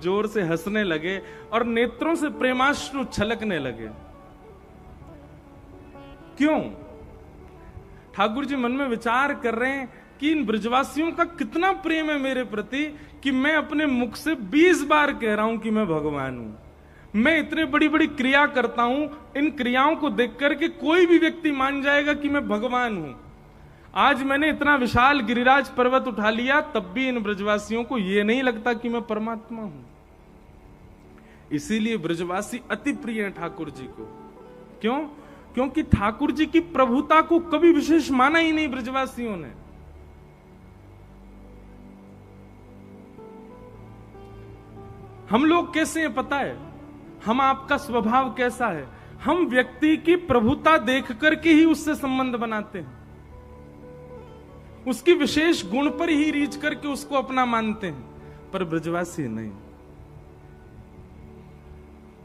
जोर से हंसने लगे और नेत्रों से प्रेमाश्रु छलकने लगे। क्यों? ठाकुर जी मन में विचार कर रहे हैं कि इन ब्रजवासियों का कितना प्रेम है मेरे प्रति कि मैं अपने मुख से 20 बार कह रहा हूं कि मैं भगवान हूं। मैं इतने बड़ी बड़ी क्रिया करता हूं, इन क्रियाओं को देख करके कोई भी व्यक्ति मान जाएगा कि मैं भगवान हूं। आज मैंने इतना विशाल गिरिराज पर्वत उठा लिया, तब भी इन ब्रजवासियों को यह नहीं लगता कि मैं परमात्मा हूं। इसीलिए ब्रजवासी अति प्रिय हैं ठाकुर जी को। क्यों? क्योंकि ठाकुर जी की प्रभुता को कभी विशेष माना ही नहीं ब्रजवासियों ने। हम लोग कैसे हैं पता है? हम आपका स्वभाव कैसा है? हम व्यक्ति की प्रभुता देख करके ही उससे संबंध बनाते हैं, उसकी विशेष गुण पर ही रीच करके उसको अपना मानते हैं। पर ब्रजवासी नहीं।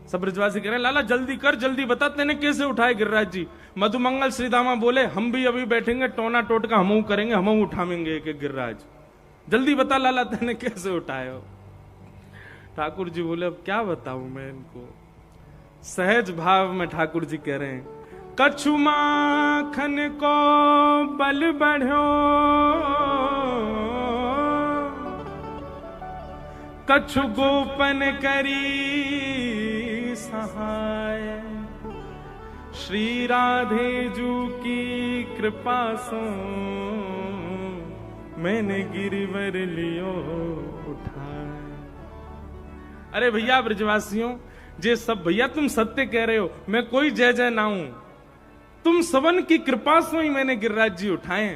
सब ब्रजवासी कह रहे हैं लाला जल्दी कर, जल्दी बता तेने कैसे उठाए गिरिराज जी। मधुमंगल श्रीदामा बोले हम भी अभी बैठेंगे, टोना टोटका हम करेंगे, हम उठाएंगे एक एक गिरिराज। जल्दी बता लाला तेने कैसे उठाए हो। ठाकुर जी बोले अब क्या बताऊं मैं इनको। सहज भाव में ठाकुर जी कह रहे हैं कछु माखन को बल बढ़ो, कछु गोपन करी सहाय, श्री राधे जू की कृपा सो मैंने गिरिवर लियो उठाए। अरे भैया ब्रजवासियों, जे सब भैया तुम सत्य कह रहे हो, मैं कोई जय जय ना हूं, तुम सबन की कृपा से ही मैंने गिरिराज जी उठाए।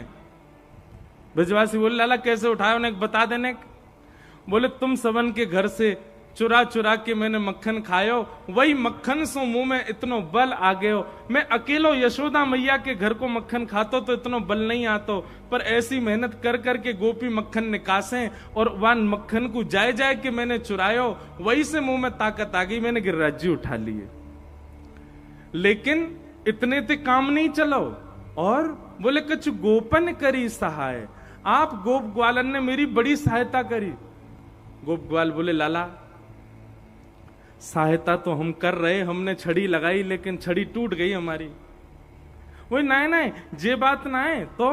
ब्रजवासी बोले लाला कैसे उठाए, उन्हें बता देने। बोले तुम सबन के घर से चुरा चुरा के मैंने मक्खन खायो, वही मक्खन सो मुंह में इतनो बल आ गयो। मैं अकेलो यशोदा मैया के घर को मक्खन खातो तो इतनो बल नहीं आतो, पर ऐसी मेहनत कर करके गोपी मक्खन निकासे और वह मक्खन को जाए जाए के मैंने चुरायो, वही से मुंह में ताकत आ गई, मैंने गिरिराज जी उठा लिए। लेकिन इतने ते काम नहीं चलो। और बोले कुछ गोपन करी सहाय, आप गोप ग्वालन ने मेरी बड़ी सहायता करी। गोप ग्वाल बोले लाला सहायता तो हम कर रहे, हमने छड़ी लगाई लेकिन छड़ी टूट गई हमारी। वो नहीं जे बात ना है। तो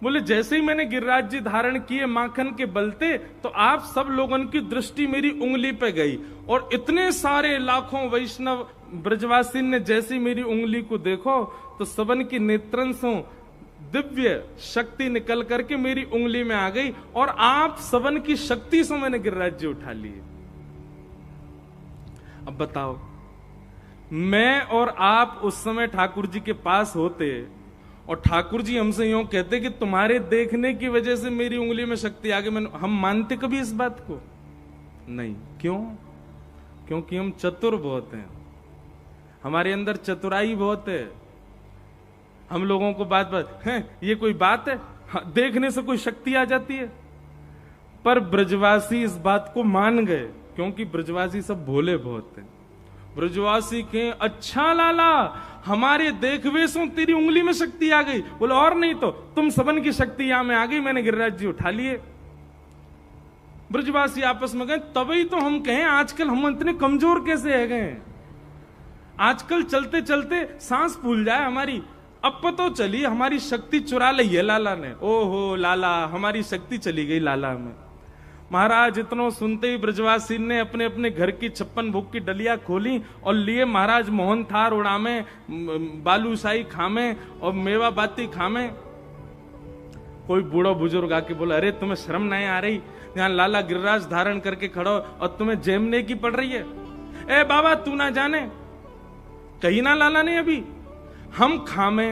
बोले जैसे ही मैंने गिरिराज जी धारण किए माखन के बलते, तो आप सब लोगों की दृष्टि मेरी उंगली पे गई और इतने सारे लाखों वैष्णव ब्रजवासी ने जैसी मेरी उंगली को देखो तो सबन की नेत्रन से दिव्य शक्ति निकल करके मेरी उंगली में आ गई और आप सबन की शक्ति से मैंने गिरिराज जी उठा लिए। अब बताओ, मैं और आप उस समय ठाकुर जी के पास होते और ठाकुर जी हमसे यूं कहते कि तुम्हारे देखने की वजह से मेरी उंगली में शक्ति आ गई, हम मानते कभी इस बात को? नहीं। क्यों? क्योंकि हम चतुर बहुत हैं, हमारे अंदर चतुराई बहुत है। हम लोगों को बात बात है ये कोई बात है, देखने से कोई शक्ति आ जाती है। पर ब्रजवासी इस बात को मान गए, क्योंकि ब्रजवासी सब भोले बहुत हैं। ब्रजवासी के अच्छा लाला हमारे देखवे से तेरी उंगली में शक्ति आ गई। बोले और नहीं तो तुम सबन की शक्ति यहां में आ गई, मैंने गिरिराज जी उठा लिए। ब्रजवासी आपस में गए, तभी तो हम कहें आजकल हम इतने कमजोर कैसे है गए। आजकल चलते चलते सांस फूल जाए हमारी। अब पता चली हमारी शक्ति चुरा ली है लाला ने। ओहो लाला, हमारी शक्ति चली गई लाला में। महाराज इतनो सुनते ही ब्रजवासी ने अपने अपने घर की 56 भोग की डलिया खोली और लिए महाराज मोहन थार उड़ामे, बालूशाही खामे और मेवा बाती खामे। कोई बूढ़ा बुजुर्ग आके बोला अरे तुम्हें शर्म नहीं आ रही, यहाँ लाला गिरिराज धारण करके खड़ो और तुम्हें जेमने की पड़ रही है। ए बाबा तू ना जाने, कहीं ना लाला ने अभी हम खामे,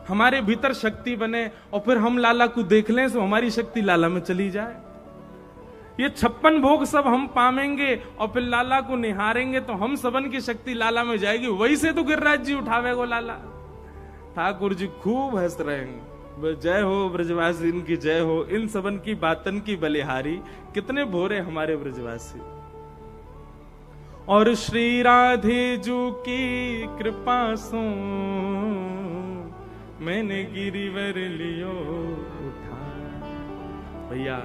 हमारे भीतर शक्ति बने और फिर हम लाला को देख लें तो हमारी शक्ति लाला में चली जाए। ये 56 भोग सब हम पामेंगे और फिर लाला को निहारेंगे तो हम सबन की शक्ति लाला में जाएगी। वही से तो गिरिराज जी उठावेगो लाला। ठाकुर जी खूब हंस रहे हैं। जय हो ब्रजवासी, इनकी जय हो, इन सबन की बातन की बलिहारी। कितने भोरे हमारे ब्रजवासी। और श्री राधे जू की कृपा सो मैंने गिरिवर लियो उठा। भैया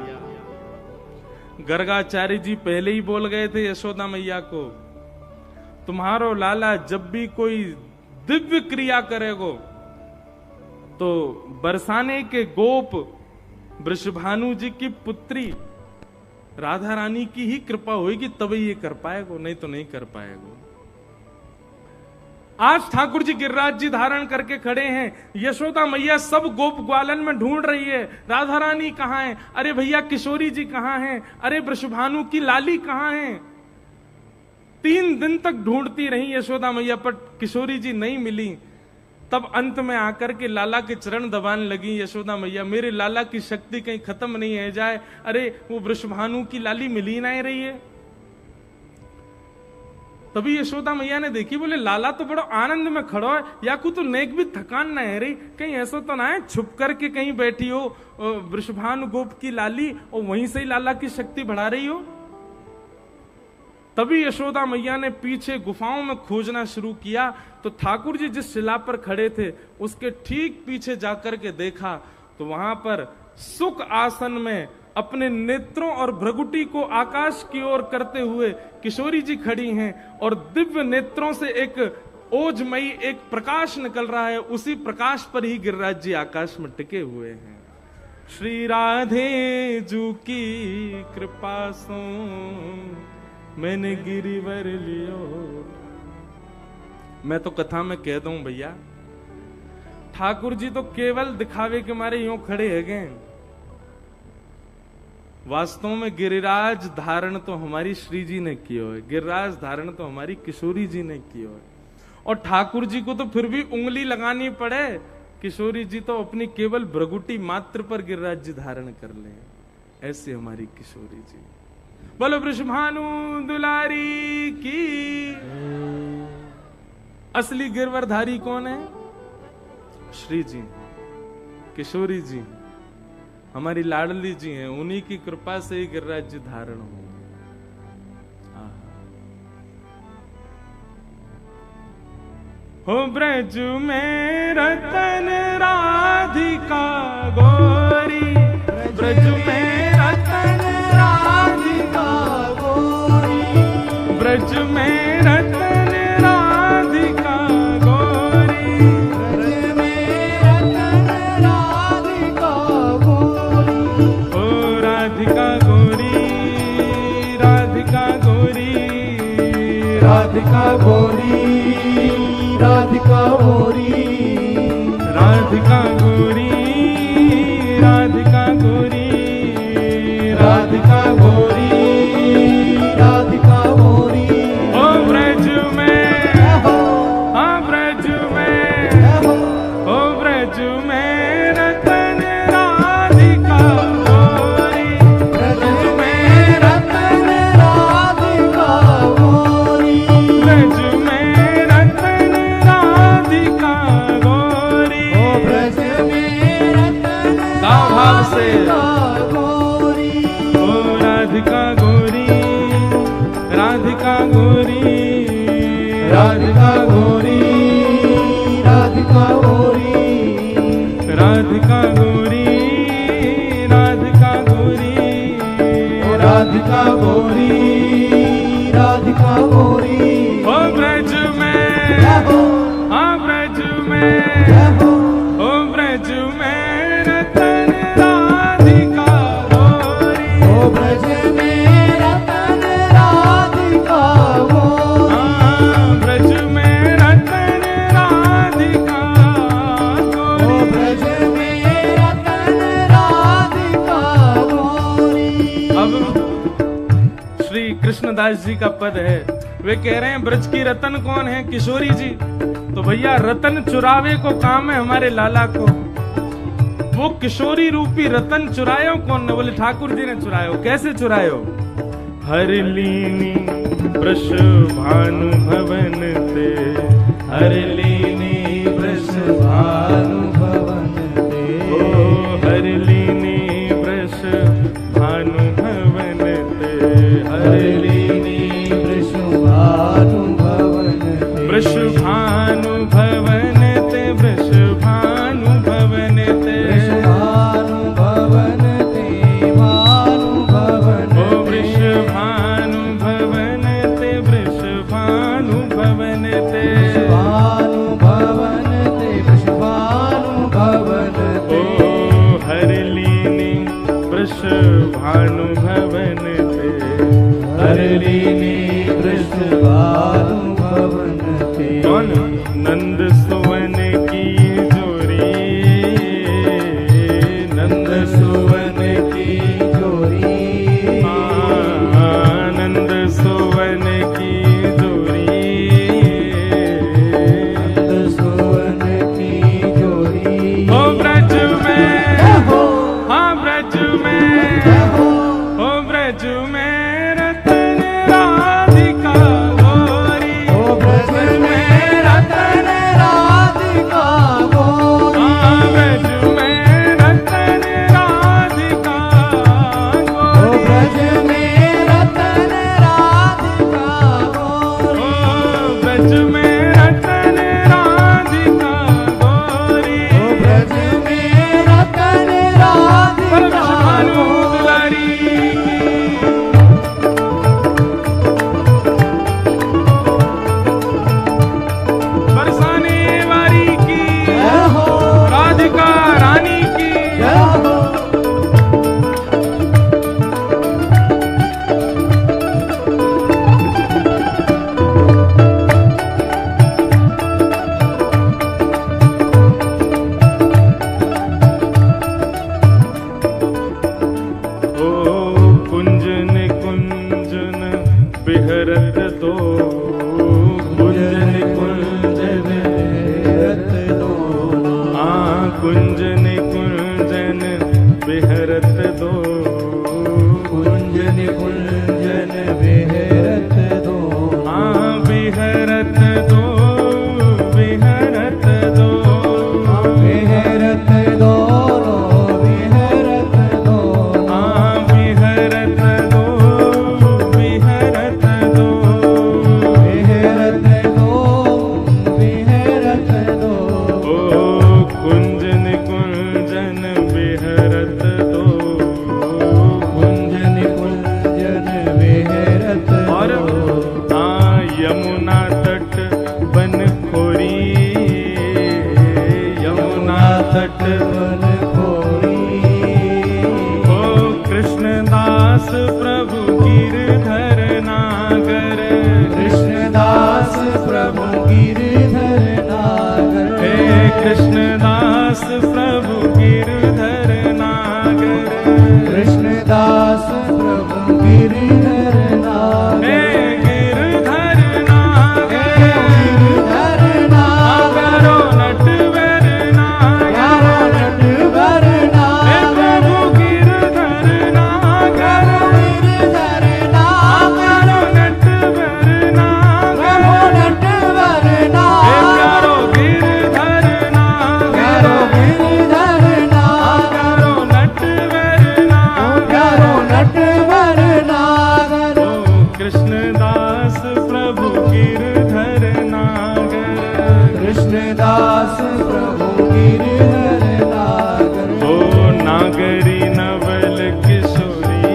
गर्गाचार्य जी पहले ही बोल गए थे यशोदा मैया को, तुम्हारो लाला जब भी कोई दिव्य क्रिया करेगो तो बरसाने के गोप वृषभानु जी की पुत्री राधा रानी की ही कृपा होगी तभी ये कर पाएगो, नहीं तो नहीं कर पाएगो। आज ठाकुर जी गिरिराज जी धारण करके खड़े हैं, यशोदा मैया सब गोप ग्वालन में ढूंढ रही है, राधा रानी कहां है, अरे भैया किशोरी जी कहां हैं, अरे वृषभानु की लाली कहां है। 3 दिन तक ढूंढती रही यशोदा मैया, पर किशोरी जी नहीं मिली। तब अंत में आकर के लाला के चरण दबाने लगी यशोदा मैया, मेरे लाला की शक्ति कहीं खत्म नहीं है जाए, अरे वो वृषभानु की लाली मिली नहीं रही है। तभी यशोदा मैया ने देखी, बोले लाला तो बड़ा आनंद में खड़ो है, या को तो नेक भी थकान ना है रही, कहीं ऐसा तो ना है छुप करके कहीं बैठी हो वृषभानु गोप की लाली और वहीं से ही लाला की शक्ति बढ़ा रही हो। तभी यशोदा मैया ने पीछे गुफाओं में खोजना शुरू किया, तो ठाकुर जी जिस शिला पर खड़े थे उसके ठीक पीछे जाकर के देखा तो वहां पर सुख आसन में अपने नेत्रों और भ्रगुटी को आकाश की ओर करते हुए किशोरी जी खड़ी हैं और दिव्य नेत्रों से एक ओजमयी एक प्रकाश निकल रहा है, उसी प्रकाश पर ही गिरिराज जी आकाश में टिके हुए हैं। श्री राधे जू की कृपा सो मैंने गिरिवर लियो। मैं तो कथा में कह दूं भैया, ठाकुर जी तो केवल दिखावे के मारे यूं खड़े है गए, वास्तव में गिरिराज धारण तो हमारी श्री जी ने किया है, गिरिराज धारण तो हमारी किशोरी जी ने किया है। और ठाकुर जी को तो फिर भी उंगली लगानी पड़े, किशोरी जी तो अपनी केवल भ्रगुटी मात्र पर गिरिराज जी धारण कर ले, ऐसी हमारी किशोरी जी। बोलो वृषभानु दुलारी की। असली गिरवरधारी कौन है? श्री जी, किशोरी जी, हमारी लाडली जी हैं, उन्हीं की कृपा से ही गिरिराज जी धारण हो। हो ब्रज में रतन राधिका गोरी, ब्रज में रतन राधिका गोरी, ब्रज में रतन राधिका गोरी, ब्रज में रतन राधिका गोरी। ओ राधिका गोरी, राधिका गोरी, राधिका गोरी, राधिका गोरी, राधिका गोरी, राधिका गोरी, राधिका गोरी, राधिका गोरी। ओ ब्रज में, ओ ब्रज में, ओ ब्रज में रतन राधिका गोरी, ब्रज में रतन राधिका गोरी, ब्रज में रतन राधिका गोरी। ओ ब्रज में रतन भाव से राधिका गोरी, राधिका गोरी, राधिका गोरी, राधिका गोरी, राधिका गोरी, राधिका गोरी, राधिका गोरी, राधिका गोरी। ओ ब्रज में, ओ ब्रज में, ओ ब्रज में रतन राधिका गोरी, ओ ब्रज में रतन राधिका गोरी, ब्रज में रतन राधिका गोरी, ओ ब्रज में रतन राधिका गोरी। अब श्री कृष्णदास जी का पद है, वे कह रहे हैं ब्रज की रतन कौन है? किशोरी जी। तो भैया रतन चुरावे को काम है हमारे लाला को, वो किशोरी रूपी रतन चुरायो कौन ने? बोले ठाकुर जी ने चुरायो। कैसे चुरायो? हर लीनी वृष भानु भवन ते, हर लीनी वृष भानु भवन ते, ओ हर लीनी वृष भानु भवन ते, हर लीनी वृष भानु भवन ते, वृष भानु भवन ते, वृष भानु भवन ते, वृष भानु भवन ते, भानु भवन ते, कमली नेत्र सुबाहु भवन थे। कौन? नंद सुवन की जोरी, नंद सुवन की जोरी, नंद सुवन की जोरी, नंद सुवन की जोरी। ओ ब्रज में, हाँ ब्रज में, ओ ब्रज में रतन राधिका गोरी, ओ ब्रज में रतन राधिका गोरी, हाँ ब्रज में रतन राधिका ओ गोरी, ब्रज में रतन राधिका गोरी, ओ ब्रज में रतन राधिका गोरी, ओ ब्रज में रतन राधिका भानु गोरी। दुलारी बरसाने वारी की, जय हो, राधिका रानी की। जय हो। ओ कुंजन कुंजन बिहरत दो, कुंजन कुंजन रत दोनों, कुंजन कुंजन बिहरत दो, कुंजन कुंजन विहरत दोनों, बिहरत दो, बिहरत दो, विहरत दोनों, विहरत दोनों, बिहरत दो, बिहरत दो, विहरत दो, विहरत दो, ओ कुंजन कुंजन बिहरत दो, कुंजन कुंजन विहरत और दो, यमुना तट बन खोरी, यमुना तट बन खोरी, ओ कृष्णदास प्रभु गिरधर नागर, कृष्णदास प्रभु गिरधर नागर, हे कृष्णदास प्रभु गिरधर नागर, कृष्णदास प्रभु गिरधर नागर, हे गिरधर नागर, गिरधर नागर, करो नटवर नागर, यारो नटवर हे नागर, प्रभु गिरधर नागर, गिरधर नागर, करो नटवर नागर, प्रभु नटवर हे नागर, प्यारो गिरधर नागर, यारो गिरधर नागर, करो नटवर नागर, यारो नटवर नागर, ओ कृष्णदास प्रभु गिरधर नागर, कृष्णदास प्रभु गिरधर नागर, ओ नागरी नवल किशोरी,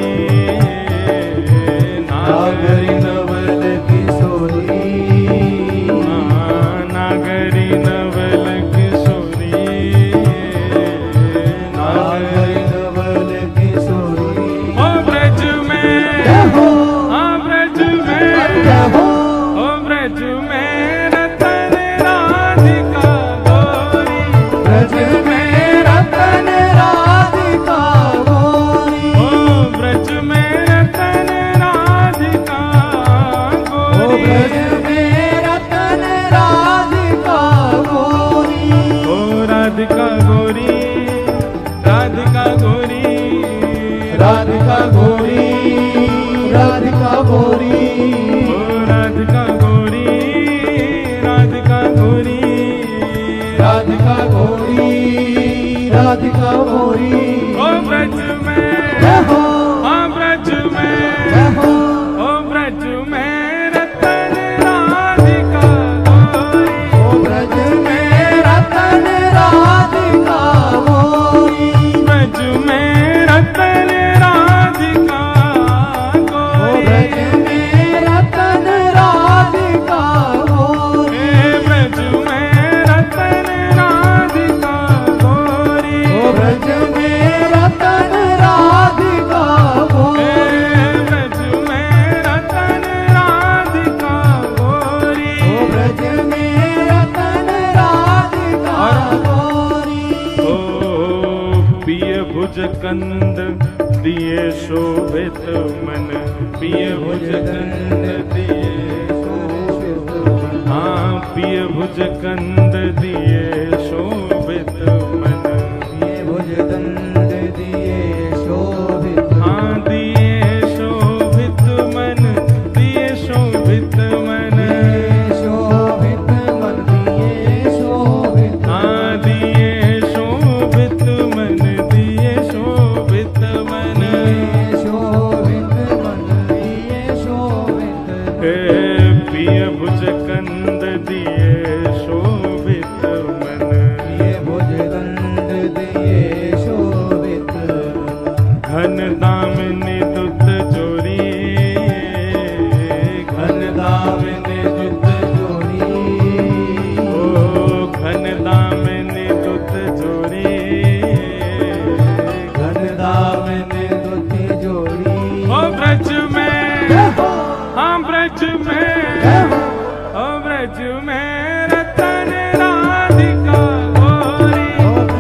नागरी नवल किशोरी, नागरी नवल किशोरी, नागरी नवल किशोरी, ओ ब्रज में, जय हो, ब्रज में, जय हो, ओ ब्रज में रतन राधिका गोरी, ब्रज में रतन राधिका गोरी, ओ ब्रज में रतन राधिका ओ गोरी, ब्रज में रतन राधिका गोरी, ओ राधिका गोरी, राधिका गोरी, राधिका गोरी, राधिका गोरी, ओ राधिका गोरी, राधिका गोरी, राधिका गोरी, राधिका गोरी, ओ ब्रज में, जय हो, ब्रज में, जय हो, ओ ब्रज में रतन राधिका गोरी, ओ ब्रज में रतन राधिका गोरी, ब्रज में रतन राधिका ओ गोरी, ब्रज में रतन राधिका गोरी, हे ब्रज में रतन राधिका गोरी, ओ ब्रज में रतन राधिका गोरी, हे ब्रज में रतन कंद दिए शोभित मन, पिए भुज कंद दिए शोभित मन। हाँ पिए भुज कंद दिए शोभित मन, पिए भुज कंद दिए शोभित। हाँ दिए शोभित मन, दिए शोभित मन, शोभित मन दिए शोभित। हाँ दिए शोभित मन, दिए शोभित मन, शोभित मन दिए शोभित। हे पिय भुज कंद दिए शोभित मन, पिए भुज कंद दिए शोभित। घन दामिनी दुत जोरी, घन दामिनी दुत जोड़ी। ओ घन दामिनी दुत जोरी, घन दामिनी दुति जोड़ी। ओ ब्रज में, हाँ ब्रज में, ओ ब्रज में रतन राधिका गोरी,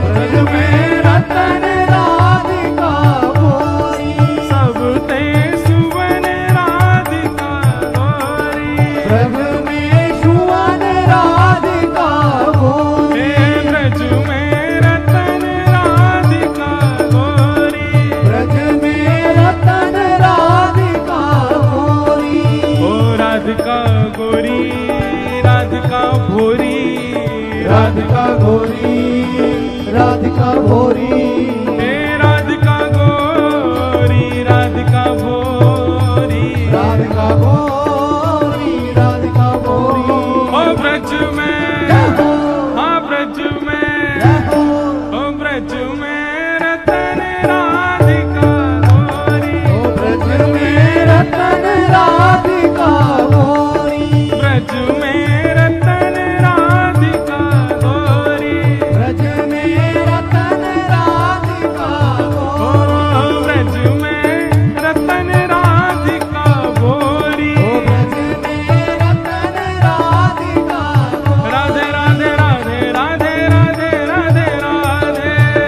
ब्रज में रतन राधिका गोरी। सब ते सुवन राधिका गोरी, ब्रज में सुवन राधिका गोरी। हे ब्रज में रतन राधिका गोरी, ब्रज में रतन राधिका गोरी। ओ राधिका गोरी, राधिका भोरी, राधिका गोरी, राधिका भोरी। हे राधिका गोरी, राधिका भोरी, राधिका गोरी, राधिका गोरी। ओ ब्रज में, हाँ ब्रज में, ओ ब्रज में रतन राधिका गोरी, ओ ब्रज में रतन राधिका गोरी। ब्रज में रतन राधिका गोरी, ब्रज में रतन राधिका ओ गोरी। ब्रज में रतन राधिका गोरी। ओ ब्रज में रतन राधिका गोरी। राधे राधे राधे राधे राधे राधे राधे,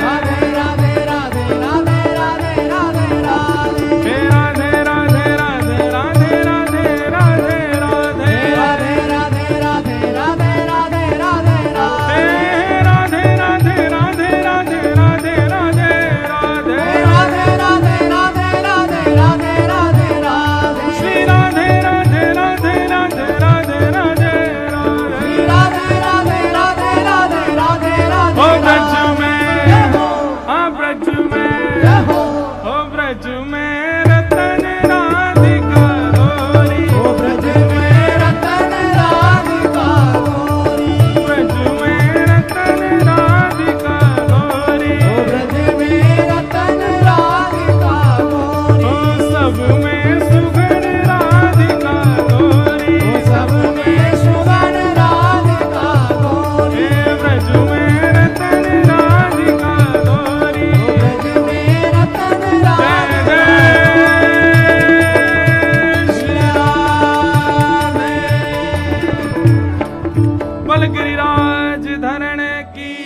राधे राधे राधे राधे राधे राधे राधे। हे राधे राधे राधे राधे राधे राधे राधे, राधे राधे राधे राधे राधे राधे राधे। हे राधे राधे राधे राधे राधे राधे राधे, राधे राधे राधे राधे राधे राधे राधे। श्री राधे राधे राधे राधे राधे राधे राधे। श्री राधे राधे राधे राधे राधे राधे। ओ ब्रज में, हाँ ब्रज में, जय हो। ओ ब्रज में रतन राधिका गोरी, ओ ब्रज में रतन राधिका गोरी। ब्रज में रतन राधिका गोरी, ओ ब्रज में रतन राधिका गोरी। ओ सब में सुगन राधिका गोरी, ओ सब में सुगन राधिका गोरी। हे ब्रज में रतन राधिका गोरी। ओ ब्रज में रतन जय राधिका जय श्री राधे। बल गिरिराज धरण की।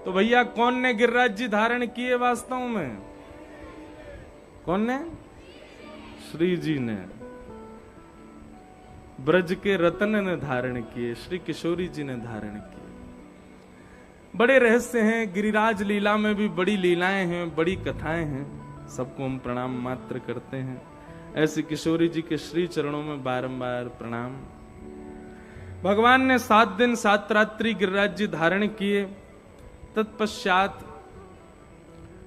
तो भैया कौन ने गिरिराज जी धारण किए वास्तव में? कौन ने? श्री जी ने। ब्रज के रतन ने धारण किए, श्री किशोरी जी ने धारण किए। बड़े रहस्य हैं गिरिराज लीला में, भी बड़ी लीलाएं हैं, बड़ी कथाएं हैं। सबको हम प्रणाम मात्र करते हैं। ऐसे किशोरी जी के श्री चरणों में बारंबार प्रणाम। भगवान ने 7 दिन 7 रात्रि गिरिराज जी धारण किए। तत्पश्चात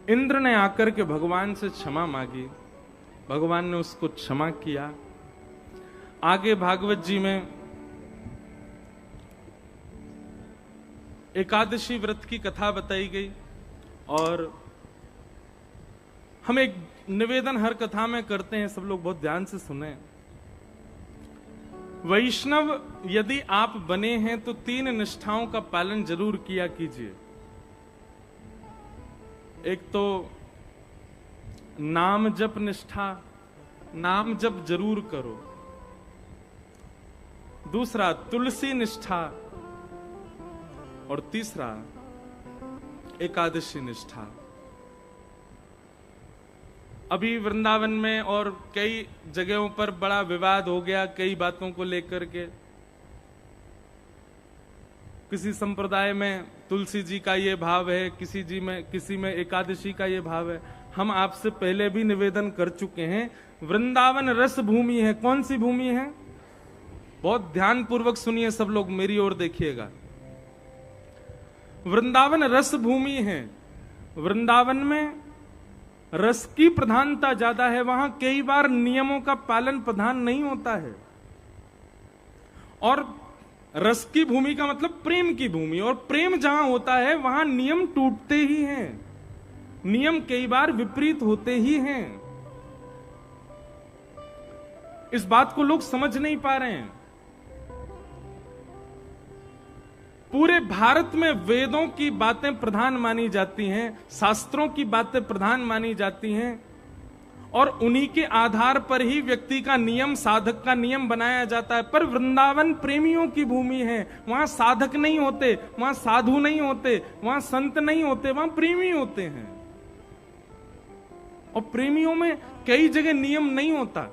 इंद्र ने आकर के भगवान से क्षमा मांगी। भगवान ने उसको क्षमा किया। आगे भागवत जी में एकादशी व्रत की कथा बताई गई और हम एक निवेदन हर कथा में करते हैं, सब लोग बहुत ध्यान से सुने। वैष्णव यदि आप बने हैं तो 3 निष्ठाओं का पालन जरूर किया कीजिए। एक तो नाम जप निष्ठा, नाम जप जरूर करो। दूसरा तुलसी निष्ठा और तीसरा एकादशी निष्ठा। अभी वृंदावन में और कई जगहों पर बड़ा विवाद हो गया कई बातों को लेकर के। किसी संप्रदाय में तुलसी जी का ये भाव है, किसी में एकादशी का ये भाव है। हम आपसे पहले भी निवेदन कर चुके हैं, वृंदावन रस भूमि है। कौन सी भूमि है? बहुत ध्यान पूर्वक सुनिए सब लोग, मेरी ओर देखिएगा। वृंदावन रस भूमि है। वृंदावन में रस की प्रधानता ज्यादा है। वहां कई बार नियमों का पालन प्रधान नहीं होता है। और रस की भूमि का मतलब प्रेम की भूमि, और प्रेम जहां होता है वहां नियम टूटते ही हैं, नियम कई बार विपरीत होते ही हैं। इस बात को लोग समझ नहीं पा रहे हैं। पूरे भारत में वेदों की बातें प्रधान मानी जाती हैं, शास्त्रों की बातें प्रधान मानी जाती हैं, और उन्हीं के आधार पर ही व्यक्ति का नियम, साधक का नियम बनाया जाता है। पर वृंदावन प्रेमियों की भूमि है। वहां साधक नहीं होते, वहां साधु नहीं होते, वहां संत नहीं होते, वहां प्रेमी होते हैं। और प्रेमियों में कई जगह नियम नहीं होता।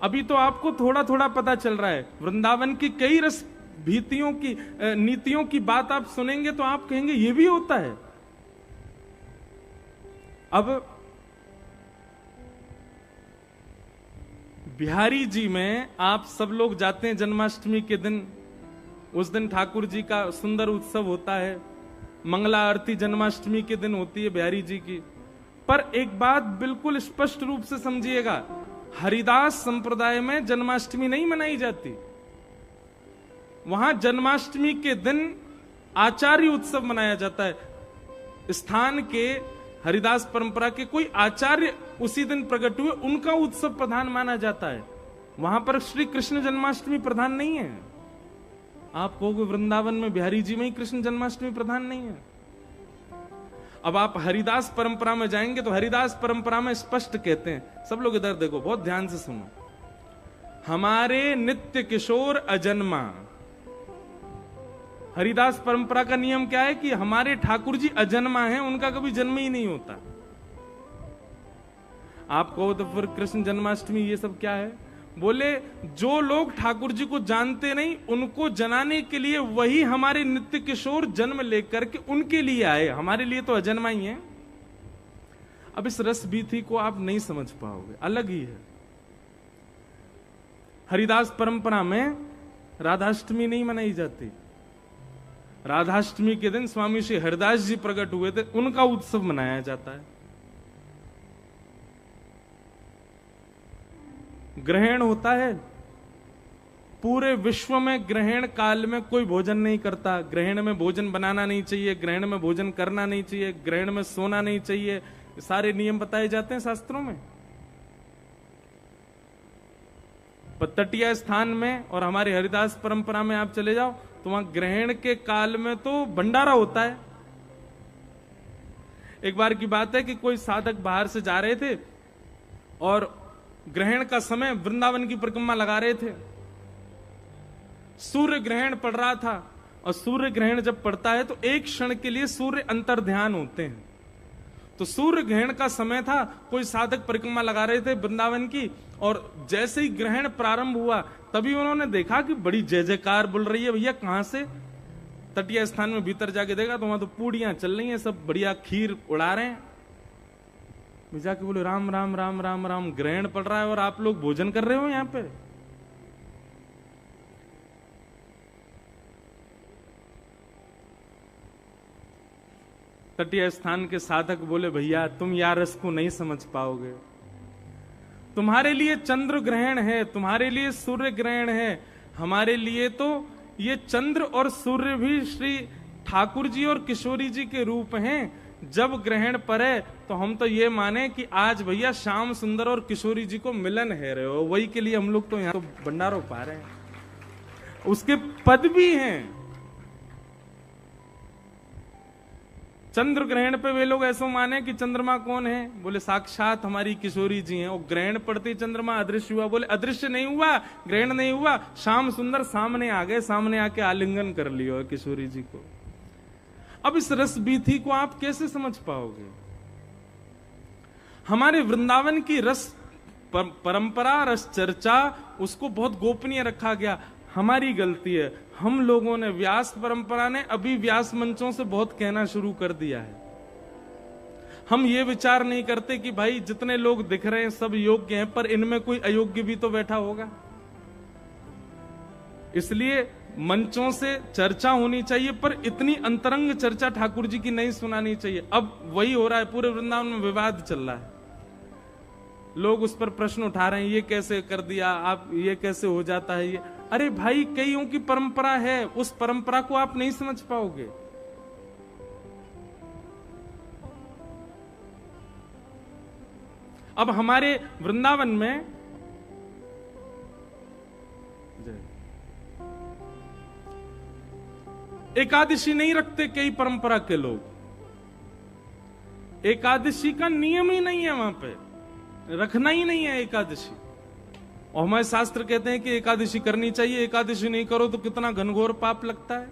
अभी तो आपको थोड़ा थोड़ा पता चल रहा है। वृंदावन की कई रस भीतियों की नीतियों की बात आप सुनेंगे तो आप कहेंगे ये भी होता है। अब बिहारी जी में आप सब लोग जाते हैं जन्माष्टमी के दिन। उस दिन ठाकुर जी का सुंदर उत्सव होता है। मंगला आरती जन्माष्टमी के दिन होती है बिहारी जी की। पर एक बात बिल्कुल स्पष्ट रूप से समझिएगा, हरिदास संप्रदाय में जन्माष्टमी नहीं मनाई जाती। वहां जन्माष्टमी के दिन आचार्य उत्सव मनाया जाता है। स्थान के हरिदास परंपरा के कोई आचार्य उसी दिन प्रकट हुए, उनका उत्सव प्रधान माना जाता है। वहां पर श्री कृष्ण जन्माष्टमी प्रधान नहीं है। आप कहोगे वृंदावन में बिहारी जी में ही कृष्ण जन्माष्टमी प्रधान नहीं है। अब आप हरिदास परंपरा में जाएंगे तो हरिदास परंपरा में स्पष्ट कहते हैं, सब लोग इधर देखो, बहुत ध्यान से सुनो, हमारे नित्य किशोर अजन्मा। हरिदास परंपरा का नियम क्या है कि हमारे ठाकुर जी अजन्मा हैं, उनका कभी जन्म ही नहीं होता। आप कहो तो फिर कृष्ण जन्माष्टमी ये सब क्या है? बोले जो लोग ठाकुर जी को जानते नहीं, उनको जनाने के लिए वही हमारे नित्य किशोर जन्म लेकर के उनके लिए आए। हमारे लिए तो अजन्मा ही है। अब इस रस बीथी को आप नहीं समझ पाओगे, अलग ही है। हरिदास परंपरा में राधाष्टमी नहीं मनाई जाती। राधाष्टमी के दिन स्वामी श्री हरिदास जी प्रकट हुए थे, उनका उत्सव मनाया जाता है। ग्रहण होता है। पूरे विश्व में ग्रहण काल में कोई भोजन नहीं करता। ग्रहण में भोजन बनाना नहीं चाहिए, ग्रहण में भोजन करना नहीं चाहिए, ग्रहण में सोना नहीं चाहिए, सारे नियम बताए जाते हैं शास्त्रों में। तटीय स्थान में और हमारे हरिदास परंपरा में आप चले जाओ तो वहां ग्रहण के काल में तो भंडारा होता है। एक बार की बात है कि कोई साधक बाहर से जा रहे थे और ग्रहण का समय वृंदावन की परिक्रमा लगा रहे थे। सूर्य ग्रहण पड़ रहा था, और सूर्य ग्रहण जब पड़ता है तो एक क्षण के लिए सूर्य अंतर्ध्यान होते हैं। तो सूर्य ग्रहण का समय था, कोई साधक परिक्रमा लगा रहे थे वृंदावन की, और जैसे ही ग्रहण प्रारंभ हुआ तभी उन्होंने देखा कि बड़ी जय जयकार बोल रही है। भैया कहां से? तटीय स्थान में भीतर जाके देखा तो वहां तो पूड़ियां चल रही हैं, सब बढ़िया खीर उड़ा रहे हैं। जाके बोले राम राम राम राम राम, ग्रहण पड़ रहा है और आप लोग भोजन कर रहे हो यहां पे? तटीय स्थान के साधक बोले भैया तुम यार रस को नहीं समझ पाओगे। तुम्हारे लिए चंद्र ग्रहण है, तुम्हारे लिए सूर्य ग्रहण है, हमारे लिए तो ये चंद्र और सूर्य भी श्री ठाकुर जी और किशोरी जी के रूप हैं। जब ग्रहण पड़े तो हम तो ये माने कि आज भैया श्याम सुंदर और किशोरी जी को मिलन है रहे हो, वही के लिए हम लोग तो यहाँ तो भंडारों पा रहे हैं। उसके पद भी हैं। चंद्र ग्रहण पे वे लोग ऐसा माने कि चंद्रमा कौन है? बोले साक्षात हमारी किशोरी जी हैं। और ग्रहण पड़ते चंद्रमा अदृश्य हुआ। बोले अदृश्य नहीं हुआ, ग्रहण नहीं हुआ, श्याम सुंदर सामने आ गए, सामने आके आलिंगन कर लियो किशोरी जी को। अब इस रस बीथी को आप कैसे समझ पाओगे? हमारे वृंदावन की रस परंपरा, रस चर्चा, उसको बहुत गोपनीय रखा गया। हमारी गलती है, हम लोगों ने, व्यास परंपरा ने अभी व्यास मंचों से बहुत कहना शुरू कर दिया है। हम ये विचार नहीं करते कि भाई जितने लोग दिख रहे हैं सब योग्य हैं, पर इनमें कोई अयोग्य भी तो बैठा होगा। इसलिए मंचों से चर्चा होनी चाहिए, पर इतनी अंतरंग चर्चा ठाकुर जी की नहीं सुनानी चाहिए। अब वही हो रहा है, पूरे वृंदावन में विवाद चल रहा है, लोग उस पर प्रश्न उठा रहे हैं, ये कैसे कर दिया आप, ये कैसे हो जाता है ये। अरे भाई, कईयों की परंपरा है, उस परंपरा को आप नहीं समझ पाओगे। अब हमारे वृंदावन में एकादशी नहीं रखते कई परंपरा के लोग, एकादशी का नियम ही नहीं है, वहां पे रखना ही नहीं है एकादशी। और हमारे शास्त्र कहते हैं कि एकादशी करनी चाहिए, एकादशी नहीं करो तो कितना घनघोर पाप लगता है।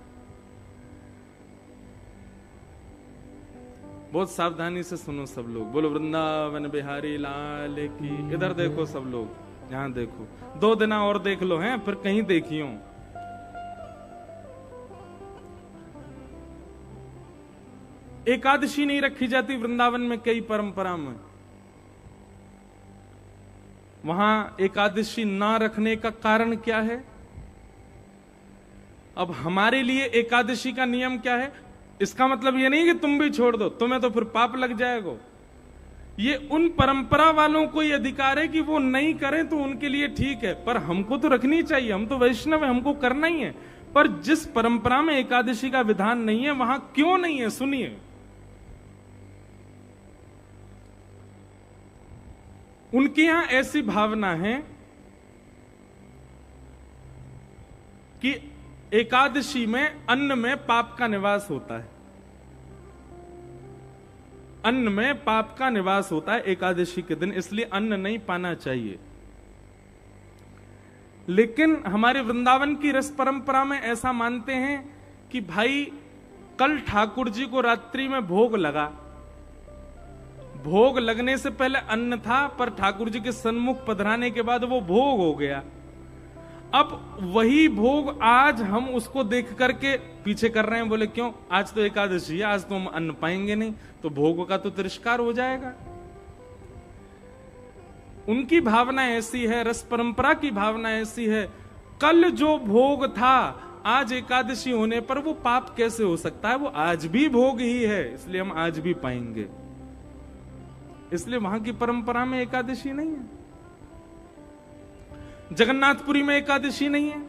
बहुत सावधानी से सुनो सब लोग, बोलो वृंदावन बिहारी लाल की। इधर देखो सब लोग, यहां देखो, 2 दिन और देख लो हैं, फिर कहीं देखियो। एकादशी नहीं रखी जाती वृंदावन में कई परंपरा में। वहां एकादशी ना रखने का कारण क्या है? अब हमारे लिए एकादशी का नियम क्या है? इसका मतलब ये नहीं कि तुम भी छोड़ दो, तुम्हें तो फिर पाप लग जाएगा। ये उन परंपरा वालों को ये अधिकार है कि वो नहीं करें तो उनके लिए ठीक है, पर हमको तो रखनी चाहिए, हम तो वैष्णव है, हमको करना ही है। पर जिस परंपरा में एकादशी का विधान नहीं है, वहां क्यों नहीं है, सुनिए। उनके यहां ऐसी भावना है कि एकादशी में अन्न में पाप का निवास होता है, अन्न में पाप का निवास होता है एकादशी के दिन, इसलिए अन्न नहीं पाना चाहिए। लेकिन हमारे वृंदावन की रस परंपरा में ऐसा मानते हैं कि भाई कल ठाकुर जी को रात्रि में भोग लगा, भोग लगने से पहले अन्न था, पर ठाकुर जी के सन्मुख पधराने के बाद वो भोग हो गया। अब वही भोग आज हम उसको देख करके पीछे कर रहे हैं, बोले क्यों, आज तो एकादशी है, आज तो हम अन्न पाएंगे नहीं, तो भोग का तो तिरस्कार हो जाएगा। उनकी भावना ऐसी है, रस परंपरा की भावना ऐसी है, कल जो भोग था आज एकादशी होने पर वो पाप कैसे हो सकता है, वो आज भी भोग ही है, इसलिए हम आज भी पाएंगे। इसलिए वहां की परंपरा में एकादशी नहीं है। जगन्नाथपुरी में एकादशी नहीं है,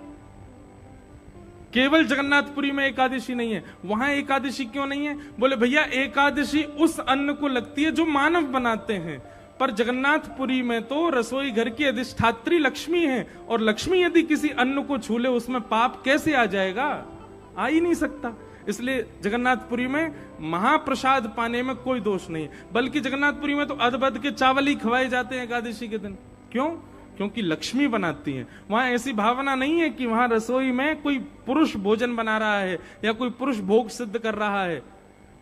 केवल जगन्नाथपुरी में एकादशी नहीं है। वहां एकादशी क्यों नहीं है? बोले भैया एकादशी उस अन्न को लगती है जो मानव बनाते हैं, पर जगन्नाथपुरी में तो रसोई घर की अधिष्ठात्री लक्ष्मी है, और लक्ष्मी यदि किसी अन्न को छू ले उसमें पाप कैसे आ जाएगा? आ ही नहीं सकता। इसलिए जगन्नाथपुरी में महाप्रसाद पाने में कोई दोष नहीं, बल्कि जगन्नाथपुरी में तो अदबद के चावल ही खवाए जाते हैं एकादशी के दिन। क्यों? क्योंकि लक्ष्मी बनाती हैं। वहां ऐसी भावना नहीं है कि वहां रसोई में कोई पुरुष भोजन बना रहा है या कोई पुरुष भोग सिद्ध कर रहा है।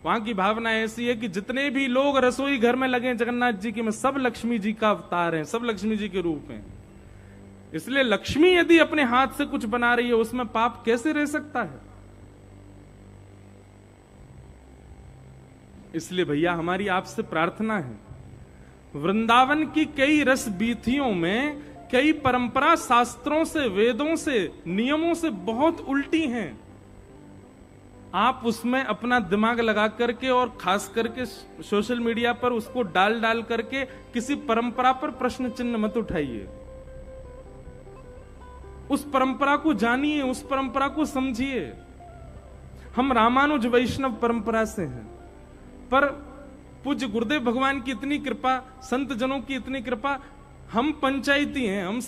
वहां की भावना ऐसी है कि जितने भी लोग रसोई घर में लगे जगन्नाथ जी के में, सब लक्ष्मी जी का अवतार हैं, सब लक्ष्मी जी के रूप हैं। इसलिए लक्ष्मी यदि अपने हाथ से कुछ बना रही है उसमें पाप कैसे रह सकता है? इसलिए भैया हमारी आपसे प्रार्थना है, वृंदावन की कई रस बीथियों में कई परंपरा शास्त्रों से, वेदों से, नियमों से बहुत उल्टी हैं। आप उसमें अपना दिमाग लगा करके और खास करके सोशल मीडिया पर उसको डाल डाल करके किसी परंपरा पर प्रश्न चिन्ह मत उठाइए। उस परंपरा को जानिए, उस परंपरा को समझिए। हम रामानुज वैष्णव परंपरा से हैं, पर पूज्य गुरुदेव भगवान की इतनी कृपा, संत जनों की इतनी कृपा, हम पंचायती हैं, हम